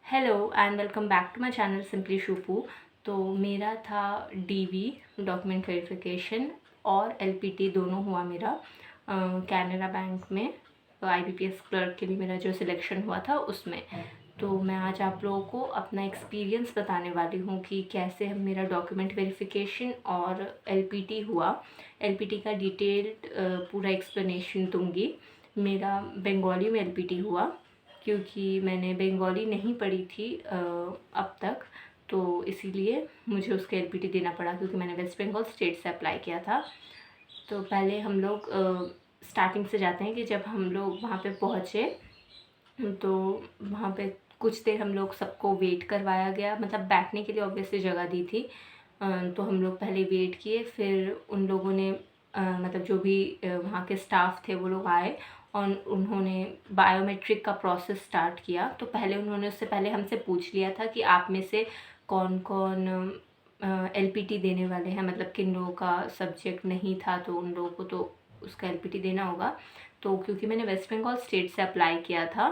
Hello and welcome back to my channel simply शूपू। तो मेरा था डीवी डॉक्यूमेंट वेरिफिकेशन और एलपीटी दोनों हुआ मेरा कैनरा बैंक में। आईबीपीएस क्लर्क के लिए मेरा जो सिलेक्शन हुआ था उसमें। तो मैं आज आप लोगों को अपना एक्सपीरियंस बताने वाली हूँ कि कैसे हम मेरा डॉक्यूमेंट वेरिफिकेशन और एलपीटी हुआ। एलपीटी का डिटेल्ड पूरा एक्सप्लेनेशन दूँगी। मेरा बंगाली में एलपीटी हुआ क्योंकि मैंने बंगाली नहीं पढ़ी थी अब तक, तो इसीलिए मुझे उसका एलपीटी देना पड़ा क्योंकि मैंने वेस्ट बंगाल स्टेट से अप्लाई किया था। तो पहले हम लोग स्टार्टिंग से जाते हैं कि जब हम लोग वहाँ पे पहुँचे तो वहाँ पे कुछ देर हम लोग सबको वेट करवाया गया, मतलब बैठने के लिए ऑब्वियसली जगह दी थी। तो हम लोग पहले वेट किए, फिर उन लोगों ने मतलब जो भी वहाँ के स्टाफ थे वो लोग आए और उन्होंने बायोमेट्रिक का प्रोसेस स्टार्ट किया। तो पहले उन्होंने उससे पहले हमसे पूछ लिया था कि आप में से कौन कौन एलपीटी देने वाले हैं, मतलब किन लोगों का सब्जेक्ट नहीं था तो उन लोगों को तो उसका एलपीटी देना होगा। तो क्योंकि मैंने वेस्ट बंगाल स्टेट से अप्लाई किया था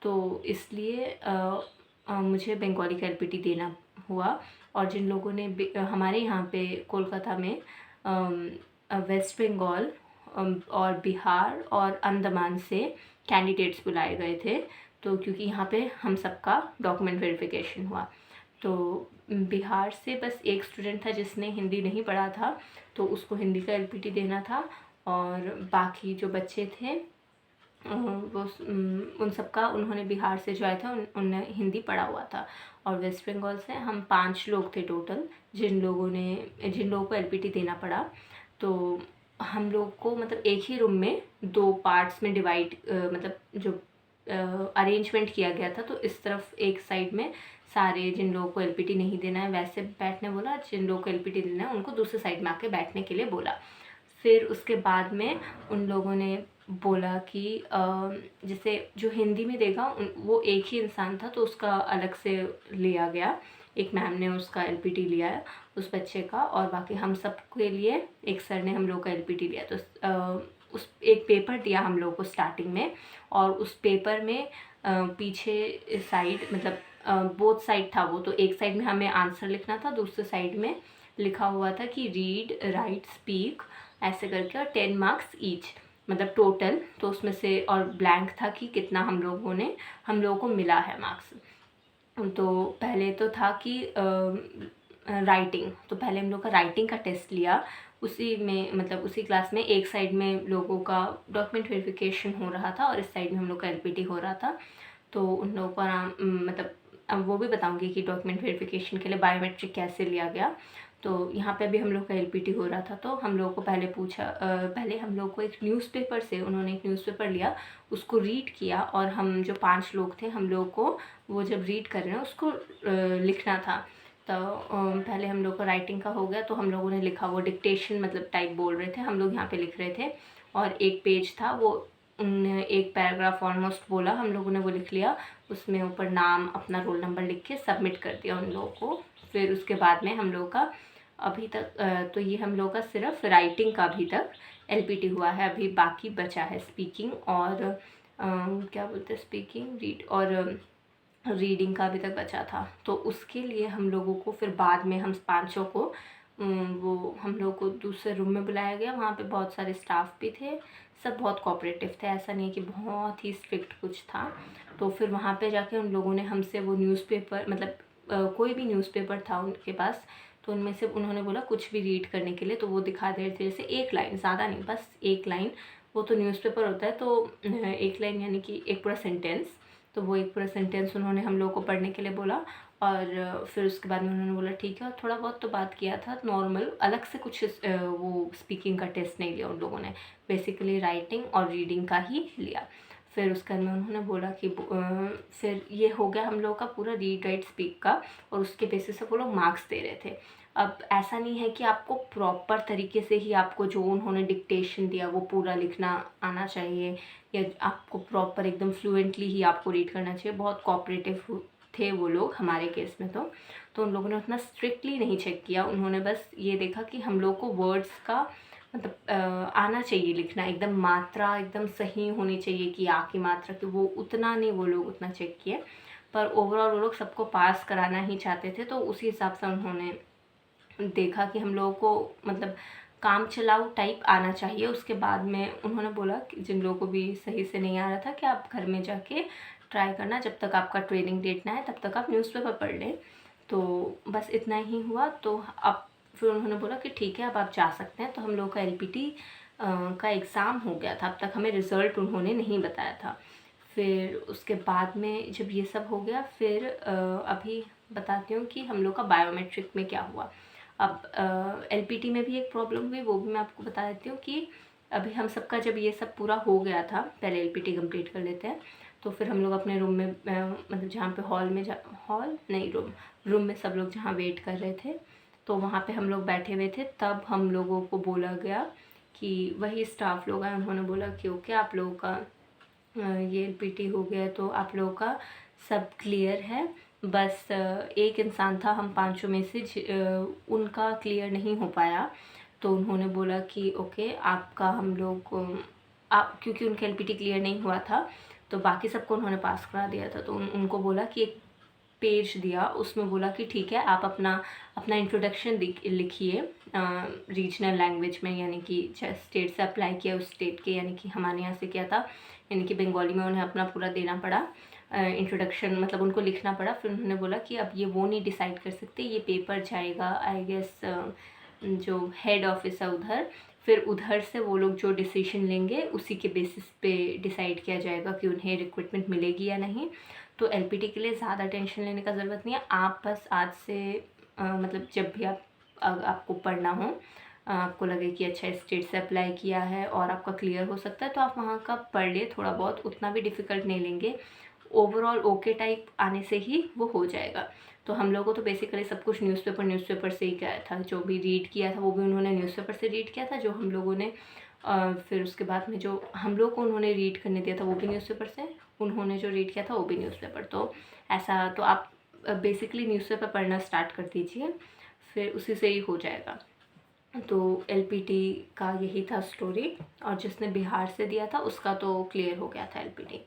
तो इसलिए मुझे बंगाली का एलपीटी देना हुआ। और जिन लोगों ने हमारे यहाँ पे कोलकाता में वेस्ट बंगाल और बिहार और अंडमान से कैंडिडेट्स बुलाए गए थे, तो क्योंकि यहाँ पे हम सबका डॉक्यूमेंट वेरिफिकेशन हुआ। तो बिहार से बस एक स्टूडेंट था जिसने हिंदी नहीं पढ़ा था, तो उसको हिंदी का एलपीटी देना था। और बाकी जो बच्चे थे वो उन सबका उन्होंने बिहार से जो आया था उनने हिंदी पढ़ा हुआ था। और वेस्ट बंगाल से हम 5 लोग थे टोटल जिन लोगों को एलपीटी देना पड़ा। तो हम लोग को मतलब एक ही रूम में 2 पार्ट्स में डिवाइड मतलब जो अरेंजमेंट किया गया था। तो इस तरफ एक साइड में सारे जिन लोगों को एलपीटी नहीं देना है वैसे बैठने बोला, जिन लोगों को एलपीटी देना है उनको दूसरे साइड में आके बैठने के लिए बोला। फिर उसके बाद में उन लोगों ने बोला कि जैसे जो हिंदी में देगा वो एक ही इंसान था तो उसका अलग से लिया गया, एक मैम ने उसका एलपीटी लिया है उस बच्चे का। और बाकी हम सब के लिए एक सर ने हम लोग का एलपीटी लिया। तो उस एक पेपर दिया हम लोग को स्टार्टिंग में, और उस पेपर में पीछे साइड मतलब बोथ साइड था वो, तो एक साइड में हमें आंसर लिखना था, दूसरे साइड में लिखा हुआ था कि रीड राइट स्पीक ऐसे करके, और 10 मार्क्स ईच मतलब टोटल। तो उसमें से और ब्लैंक था कि कितना हम लोगों को मिला है मार्क्स। तो पहले तो था कि राइटिंग, तो पहले हम लोग का राइटिंग का टेस्ट लिया। उसी में मतलब उसी क्लास में एक साइड में लोगों का डॉक्यूमेंट वेरिफिकेशन हो रहा था और इस साइड में हम लोग का एलपीटी हो रहा था। तो उन लोगों को मतलब अब वो भी बताऊंगी कि डॉक्यूमेंट वेरिफिकेशन के लिए बायोमेट्रिक कैसे लिया गया। तो यहाँ पे अभी हम लोग का एलपीटी हो रहा था। तो हम लोगों को पहले हम लोग को एक न्यूज़पेपर से उन्होंने एक न्यूज़पेपर लिया, उसको रीड किया, और हम जो 5 लोग थे हम लोग को वो जब रीड कर रहे हैं उसको लिखना था। तो पहले हम लोग को राइटिंग का हो गया, तो हम लोगों ने लिखा, वो डिक्टेशन मतलब टाइप बोल रहे थे, हम लोग यहाँ पे लिख रहे थे। और एक पेज था वो उनने एक पैराग्राफ ऑलमोस्ट बोला, हम लोगों ने वो लिख लिया, उसमें ऊपर नाम अपना रोल नंबर लिख के सबमिट कर दिया उन लोगों को। फिर उसके बाद में हम लोग का अभी तक तो ये हम लोग का सिर्फ राइटिंग का अभी तक एलपीटी हुआ है, अभी बाकी बचा है स्पीकिंग और क्या बोलते हैं स्पीकिंग रीड और रीडिंग का अभी तक बचा था। तो उसके लिए हम लोगों को फिर बाद में हम 5 को वो हम लोग को दूसरे रूम में बुलाया गया। वहाँ पे बहुत सारे स्टाफ भी थे, सब बहुत कोऑपरेटिव थे, ऐसा नहीं कि बहुत ही स्ट्रिक्ट कुछ था। तो फिर वहाँ पे जाके उन लोगों ने हमसे वो न्यूज़पेपर मतलब कोई भी न्यूज़पेपर था उनके पास, तो उनमें से उन्होंने बोला कुछ भी रीड करने के लिए, तो वो दिखा दे रहे थे, जैसे एक लाइन, ज़्यादा नहीं, बस एक लाइन। वो तो न्यूज़पेपर होता है तो एक लाइन यानी कि एक पूरा सेंटेंस। तो वो एक पूरा सेंटेंस उन्होंने हम लोग को पढ़ने के लिए बोला। और फिर उसके बाद में उन्होंने बोला ठीक है, और थोड़ा बहुत तो बात किया था नॉर्मल, अलग से कुछ वो स्पीकिंग का टेस्ट नहीं लिया उन लोगों ने, बेसिकली राइटिंग और रीडिंग का ही लिया। फिर उसके बाद में उन्होंने बोला कि फिर ये हो गया हम लोग का पूरा रीड राइट स्पीक का, और उसके बेसिस से वो लोग मार्क्स दे रहे थे। अब ऐसा नहीं है कि आपको प्रॉपर तरीके से ही आपको जो उन्होंने डिक्टेशन दिया वो पूरा लिखना आना चाहिए, या आपको प्रॉपर एकदम फ्लुएंटली ही आपको रीड करना चाहिए। बहुत कोऑपरेटिव थे वो लोग हमारे केस में। तो उन लोगों ने उतना स्ट्रिक्टली नहीं चेक किया, उन्होंने बस ये देखा कि हम लोग को वर्ड्स का मतलब आना चाहिए लिखना, एकदम मात्रा एकदम सही होनी चाहिए कि आ की मात्रा, कि वो उतना नहीं वो लोग उतना चेक किए। पर ओवरऑल वो लोग सबको पास कराना ही चाहते थे। तो उसी हिसाब से उन्होंने देखा कि हम लोगों को मतलब काम चलाऊ टाइप आना चाहिए। उसके बाद में उन्होंने बोला कि जिन लोगों को भी सही से नहीं आ रहा था कि आप घर में जाके ट्राई करना, जब तक आपका ट्रेनिंग डेट ना है तब तक आप न्यूज़पेपर पढ़ लें। तो बस इतना ही हुआ। तो अब फिर उन्होंने बोला कि ठीक है अब आप जा सकते हैं। तो हम लोग का LPT का एग्ज़ाम हो गया था, अब तक हमें रिज़ल्ट उन्होंने नहीं बताया था। फिर उसके बाद में जब ये सब हो गया, फिर अभी बताती हूँ कि हम लोग का बायोमेट्रिक में क्या हुआ। अब LPT में भी एक प्रॉब्लम हुई, वो भी मैं आपको बता देती हूँ कि अभी हम सबका जब ये सब पूरा हो गया था, पहले LPT कंप्लीट कर लेते हैं। तो फिर हम लोग अपने रूम में मतलब जहाँ पे रूम में सब लोग जहाँ वेट कर रहे थे, तो वहाँ पे हम लोग बैठे हुए थे। तब हम लोगों को बोला गया कि वही स्टाफ लोग आए, उन्होंने बोला कि ओके आप लोगों का ये LPT हो गया, तो आप लोगों का सब क्लियर है। बस एक इंसान था हम पांचों में से उनका क्लियर नहीं हो पाया। तो उन्होंने बोला कि ओके आपका हम लोग आप, क्योंकि उनका LPT क्लियर नहीं हुआ था तो बाकी सबको उन्होंने पास करा दिया था। तो उनको बोला कि एक पेज दिया, उसमें बोला कि ठीक है आप अपना इंट्रोडक्शन लिखिए रीजनल लैंग्वेज में, यानी कि स्टेट से अप्लाई किया उस स्टेट के, यानी कि हमारे यहाँ से किया था, यानी कि बंगाली में उन्हें अपना पूरा देना पड़ा इंट्रोडक्शन, मतलब उनको लिखना पड़ा। फिर उन्होंने बोला कि अब ये वो नहीं डिसाइड कर सकते, ये पेपर जाएगा आई गेस जो हेड ऑफिस है उधर, फिर उधर से वो लोग जो डिसीजन लेंगे उसी के बेसिस पे डिसाइड किया जाएगा कि उन्हें रिक्रूटमेंट मिलेगी या नहीं। तो LPT के लिए ज़्यादा टेंशन लेने का ज़रूरत नहीं है। आप बस आज से मतलब जब भी आपको पढ़ना हो, आपको लगे कि अच्छा स्टेट से अप्लाई किया है और आपका क्लियर हो सकता है, तो आप वहाँ का पढ़ लिए थोड़ा बहुत, उतना भी डिफ़िकल्ट नहीं लेंगे। ओवरऑल ओके टाइप आने से ही वो हो जाएगा। तो हम लोगों को तो बेसिकली सब कुछ न्यूज़पेपर से ही किया था, जो भी रीड किया था वो भी उन्होंने न्यूज़पेपर से रीड किया था, जो हम लोगों ने फिर उसके बाद में जो हम लोग को उन्होंने रीड करने दिया था वो भी न्यूज़पेपर से, उन्होंने जो रीड किया था वो भी न्यूज़पेपर। तो ऐसा, तो आप बेसिकली न्यूज़पेपर पढ़ना स्टार्ट कर दीजिए, फिर उसी से ही हो जाएगा। तो LPT का यही था स्टोरी, और जिसने बिहार से दिया था उसका तो क्लियर हो गया था LPT।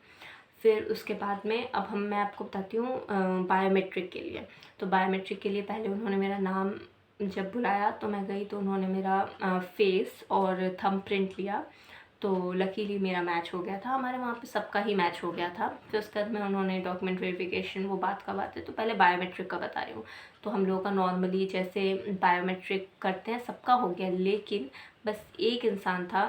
फिर उसके बाद में अब मैं आपको बताती हूँ बायोमेट्रिक के लिए। तो बायोमेट्रिक के लिए पहले उन्होंने मेरा नाम जब बुलाया तो मैं गई, तो उन्होंने मेरा फेस और थंब प्रिंट लिया। तो लकीली मेरा मैच हो गया था, हमारे वहाँ पे सबका ही मैच हो गया था। फिर उसके बाद में उन्होंने डॉक्यूमेंट वेरिफिकेशन, वो बात का बात है, तो पहले बायोमेट्रिक का बता रही हूँ। तो हम लोगों का नॉर्मली जैसे बायोमेट्रिक करते हैं सबका हो गया, लेकिन बस एक इंसान था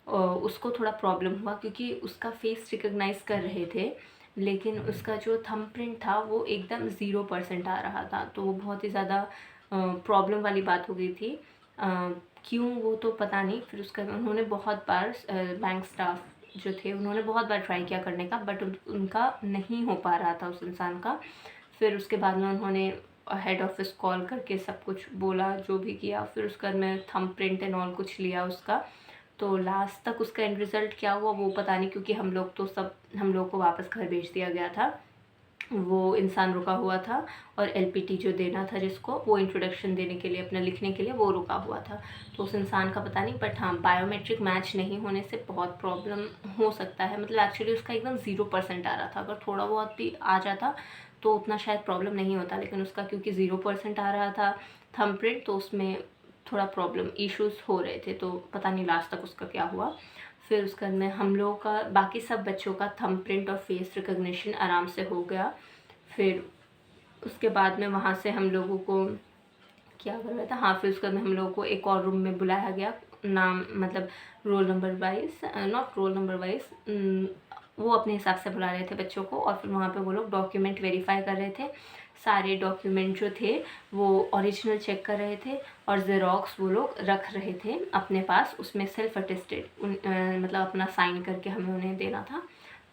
उसको थोड़ा प्रॉब्लम हुआ, क्योंकि उसका फेस रिकग्नाइज़ कर रहे थे लेकिन उसका जो थंब प्रिंट था वो एकदम 0% आ रहा था। तो वो बहुत ही ज़्यादा प्रॉब्लम वाली बात हो गई थी। क्यों वो तो पता नहीं। फिर उसका उन्होंने बहुत बार बैंक स्टाफ जो थे उन्होंने बहुत बार ट्राई किया करने का, बट उनका नहीं हो पा रहा था उस इंसान का। फिर उसके बाद में उन्होंने हेड ऑफिस कॉल करके सब कुछ बोला, जो भी किया। फिर उसके बाद में थंब प्रिंट एंड ऑल कुछ लिया उसका। तो लास्ट तक उसका एंड रिज़ल्ट क्या हुआ वो पता नहीं, क्योंकि हम लोग को वापस घर भेज दिया गया था। वो इंसान रुका हुआ था और LPT जो देना था जिसको, वो इंट्रोडक्शन देने के लिए, अपना लिखने के लिए वो रुका हुआ था। तो उस इंसान का पता नहीं, बट हाँ बायोमेट्रिक मैच नहीं होने से बहुत प्रॉब्लम हो सकता है। मतलब एक्चुअली उसका एकदम 0% आ रहा था, अगर थोड़ा बहुत भी आ जाता तो उतना शायद प्रॉब्लम नहीं होता, लेकिन उसका क्योंकि 0% आ रहा था थंब प्रिंट, तो उसमें थोड़ा प्रॉब्लम इश्यूज़ हो रहे थे। तो पता नहीं लास्ट तक उसका क्या हुआ। फिर उसके बाद में हम लोगों का, बाकी सब बच्चों का थंब प्रिंट और फेस रिकग्निशन आराम से हो गया। फिर उसके बाद में वहाँ से हम लोगों को क्या कर रहा था, हाँ फिर उसके बाद में हम लोगों को एक और रूम में बुलाया गया, नाम मतलब roll number wise, not roll number wise, वो अपने हिसाब से बुला रहे थे बच्चों को। और फिर वहाँ पे वो लोग डॉक्यूमेंट वेरीफाई कर रहे थे, सारे डॉक्यूमेंट जो थे वो ओरिजिनल चेक कर रहे थे, और ज़ेरॉक्स वो लोग रख रहे थे अपने पास, उसमें सेल्फ अटेस्टेड मतलब अपना साइन करके हमें उन्हें देना था।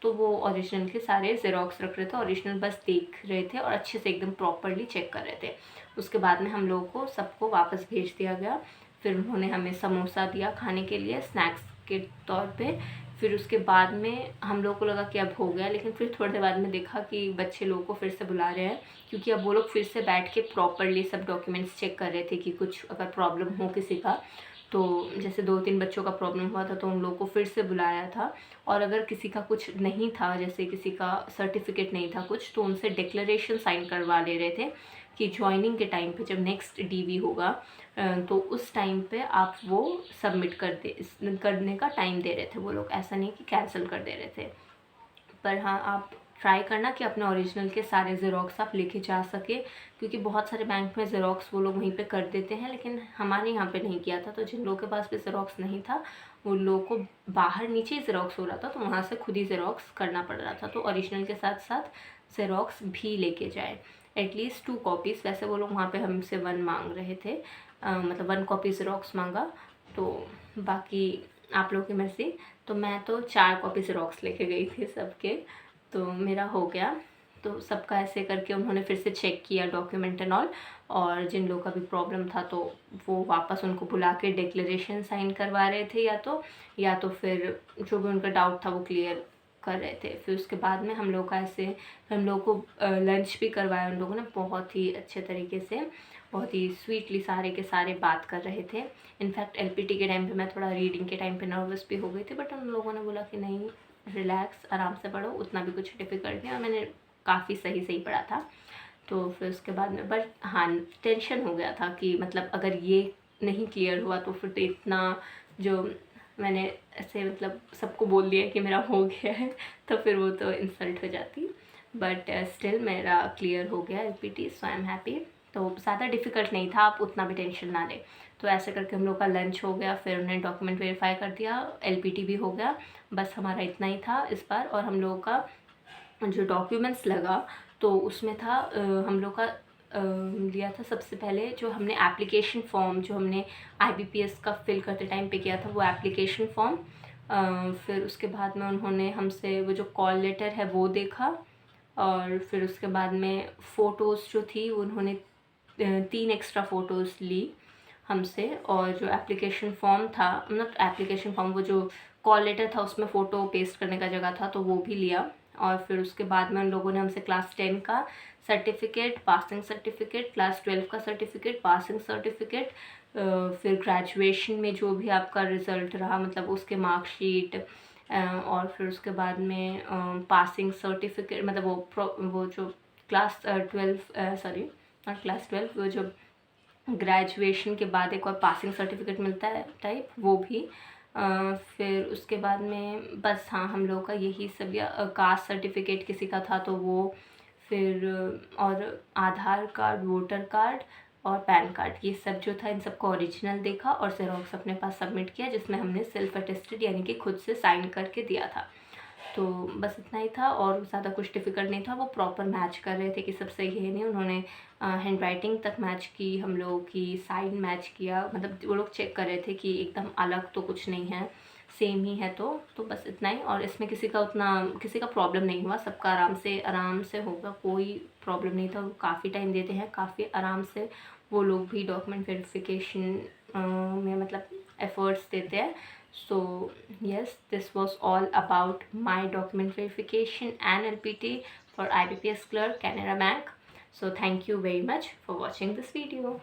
तो वो ओरिजिनल के सारे ज़ेरॉक्स रख रहे थे, ओरिजिनल बस देख रहे थे और अच्छे से एकदम प्रॉपरली चेक कर रहे थे। उसके बाद में हम लोगों को सबको वापस भेज दिया गया। फिर उन्होंने हमें समोसा दिया खाने के लिए स्नैक्स के तौर पे। फिर उसके बाद में हम लोग को लगा कि अब हो गया, लेकिन फिर थोड़ी देर बाद में देखा कि बच्चे लोगों को फिर से बुला रहे हैं, क्योंकि अब वो लोग फिर से बैठ के प्रॉपरली सब डॉक्यूमेंट्स चेक कर रहे थे कि कुछ अगर प्रॉब्लम हो किसी का तो जैसे 2-3 बच्चों का प्रॉब्लम हुआ था तो उन लोगों को फिर से बुलाया था, और अगर किसी का कुछ नहीं था, जैसे किसी का सर्टिफिकेट नहीं था कुछ, तो उनसे डिक्लेरेशन साइन करवा ले रहे थे कि जॉइनिंग के टाइम पे जब नेक्स्ट डीवी होगा तो उस टाइम पे आप वो सबमिट करने का टाइम दे रहे थे वो लोग, ऐसा नहीं कि कैंसिल कर दे रहे थे। पर हाँ, आप ट्राई करना कि अपने ओरिजिनल के सारे ज़ेरॉक्स आप लेके जा सके, क्योंकि बहुत सारे बैंक में ज़ेरॉक्स वो लोग वहीं पे कर देते हैं, लेकिन हमारे यहाँ पे नहीं किया था। तो जिन लोगों के पास भी ज़ेरॉक्स नहीं था उन लोगों को बाहर नीचे ही ज़ेरॉक्स हो रहा था, तो वहाँ से खुद ही ज़ेरॉक्स करना पड़ रहा था। तो ओरिजिनल के साथ साथ ज़ेरॉक्स भी लेके जाए, एटलीस्ट 2 कॉपीज़। वैसे वो लोग वहाँ पे हमसे 1 मांग रहे थे, मतलब 1 कॉपी ज़ेरॉक्स मांगा, तो बाकी आप लोगों की मर्ज़ी। तो मैं तो 4 कॉपी ज़ेरॉक्स लेके गई थी सबके, तो मेरा हो गया। तो सबका ऐसे करके उन्होंने फिर से चेक किया डॉक्यूमेंट एंड ऑल, और जिन लोगों का भी प्रॉब्लम था तो वो वापस उनको बुला के डिक्लेरेशन साइन करवा रहे थे, या तो फिर जो भी उनका डाउट था वो क्लियर कर रहे थे। फिर उसके बाद में हम लोग का ऐसे, हम लोग को लंच भी करवाया उन लोगों ने, बहुत ही अच्छे तरीके से, बहुत ही स्वीटली सारे के सारे बात कर रहे थे। इनफैक्ट एलपीटी के टाइम पे मैं थोड़ा रीडिंग के टाइम पे नर्वस भी हो गई थी, बट उन लोगों ने बोला कि नहीं, रिलैक्स, आराम से पढ़ो, उतना भी कुछ डिफ़िकल्ट नहीं, और मैंने काफ़ी सही पढ़ा था। तो फिर उसके बाद में बट हाँ, टेंशन हो गया था कि मतलब अगर ये नहीं क्लियर हुआ तो फिर तो इतना, जो मैंने ऐसे मतलब सबको बोल दिया कि मेरा हो गया है, तो फिर वो तो इंसल्ट हो जाती। बट स्टिल मेरा क्लियर हो गया LPT, so I am happy. तो ज़्यादा डिफ़िकल्ट नहीं था, आप उतना भी टेंशन ना लें। तो ऐसे करके हम लोग का लंच हो गया, फिर उन्होंने डॉक्यूमेंट वेरीफाई कर दिया, एलपीटी भी हो गया। बस हमारा इतना ही था इस बार। और हम लोगों का जो डॉक्यूमेंट्स लगा तो उसमें था हम लोग का लिया था सबसे पहले, जो हमने एप्लीकेशन फॉर्म जो हमने आईबीपीएस का फिल करते टाइम पे किया था, वो एप्लीकेशन फॉर्म। फिर उसके बाद में उन्होंने हमसे वो जो कॉल लेटर है वो देखा, और फिर उसके बाद में फ़ोटोज़ जो थी उन्होंने 3 एक्स्ट्रा फ़ोटोज़ ली हमसे, और जो एप्लीकेशन फॉर्म था, मतलब एप्लीकेशन फॉर्म, वो जो कॉल लेटर था उसमें फ़ोटो पेस्ट करने का जगह था तो वो भी लिया। और फिर उसके बाद में उन लोगों ने हमसे क्लास 10 का सर्टिफिकेट, पासिंग सर्टिफिकेट, क्लास 12 का सर्टिफिकेट, पासिंग सर्टिफिकेट, फिर ग्रेजुएशन में जो भी आपका रिज़ल्ट रहा मतलब उसके मार्कशीट, और फिर उसके बाद में पासिंग सर्टिफिकेट, मतलब वो जो क्लास 12, सॉरी नॉट क्लास 12, वो जो ग्रेजुएशन के बाद एक और पासिंग सर्टिफिकेट मिलता है टाइप, वो भी। फिर उसके बाद में बस हाँ, हम लोगों का यही सब, या कास्ट सर्टिफिकेट किसी का था तो वो, फिर और आधार कार्ड, वोटर कार्ड और पैन कार्ड, ये सब जो था इन सबको ओरिजिनल देखा और ज़ेरॉक्स अपने पास सबमिट किया, जिसमें हमने सेल्फ अटेस्टेड यानी कि खुद से साइन करके दिया था। तो बस इतना ही था, और ज़्यादा कुछ डिफ़िकल्ट नहीं था। वो प्रॉपर मैच कर रहे थे कि सब सही है नहीं, उन्होंने हैंड राइटिंग तक मैच की, हम लोगों की साइन मैच किया, मतलब वो लोग चेक कर रहे थे कि एकदम अलग तो कुछ नहीं है, सेम ही है। तो बस इतना ही, और इसमें किसी का प्रॉब्लम नहीं हुआ, सबका आराम से होगा, कोई प्रॉब्लम नहीं था। वो काफ़ी टाइम देते हैं, काफ़ी आराम से वो लोग भी डॉक्यूमेंट वेरिफिकेशन में मतलब एफ़र्ट्स देते हैं। So yes, this was all about my document verification and LPT for IBPS clerk, Canara Bank. So thank you very much for watching this video.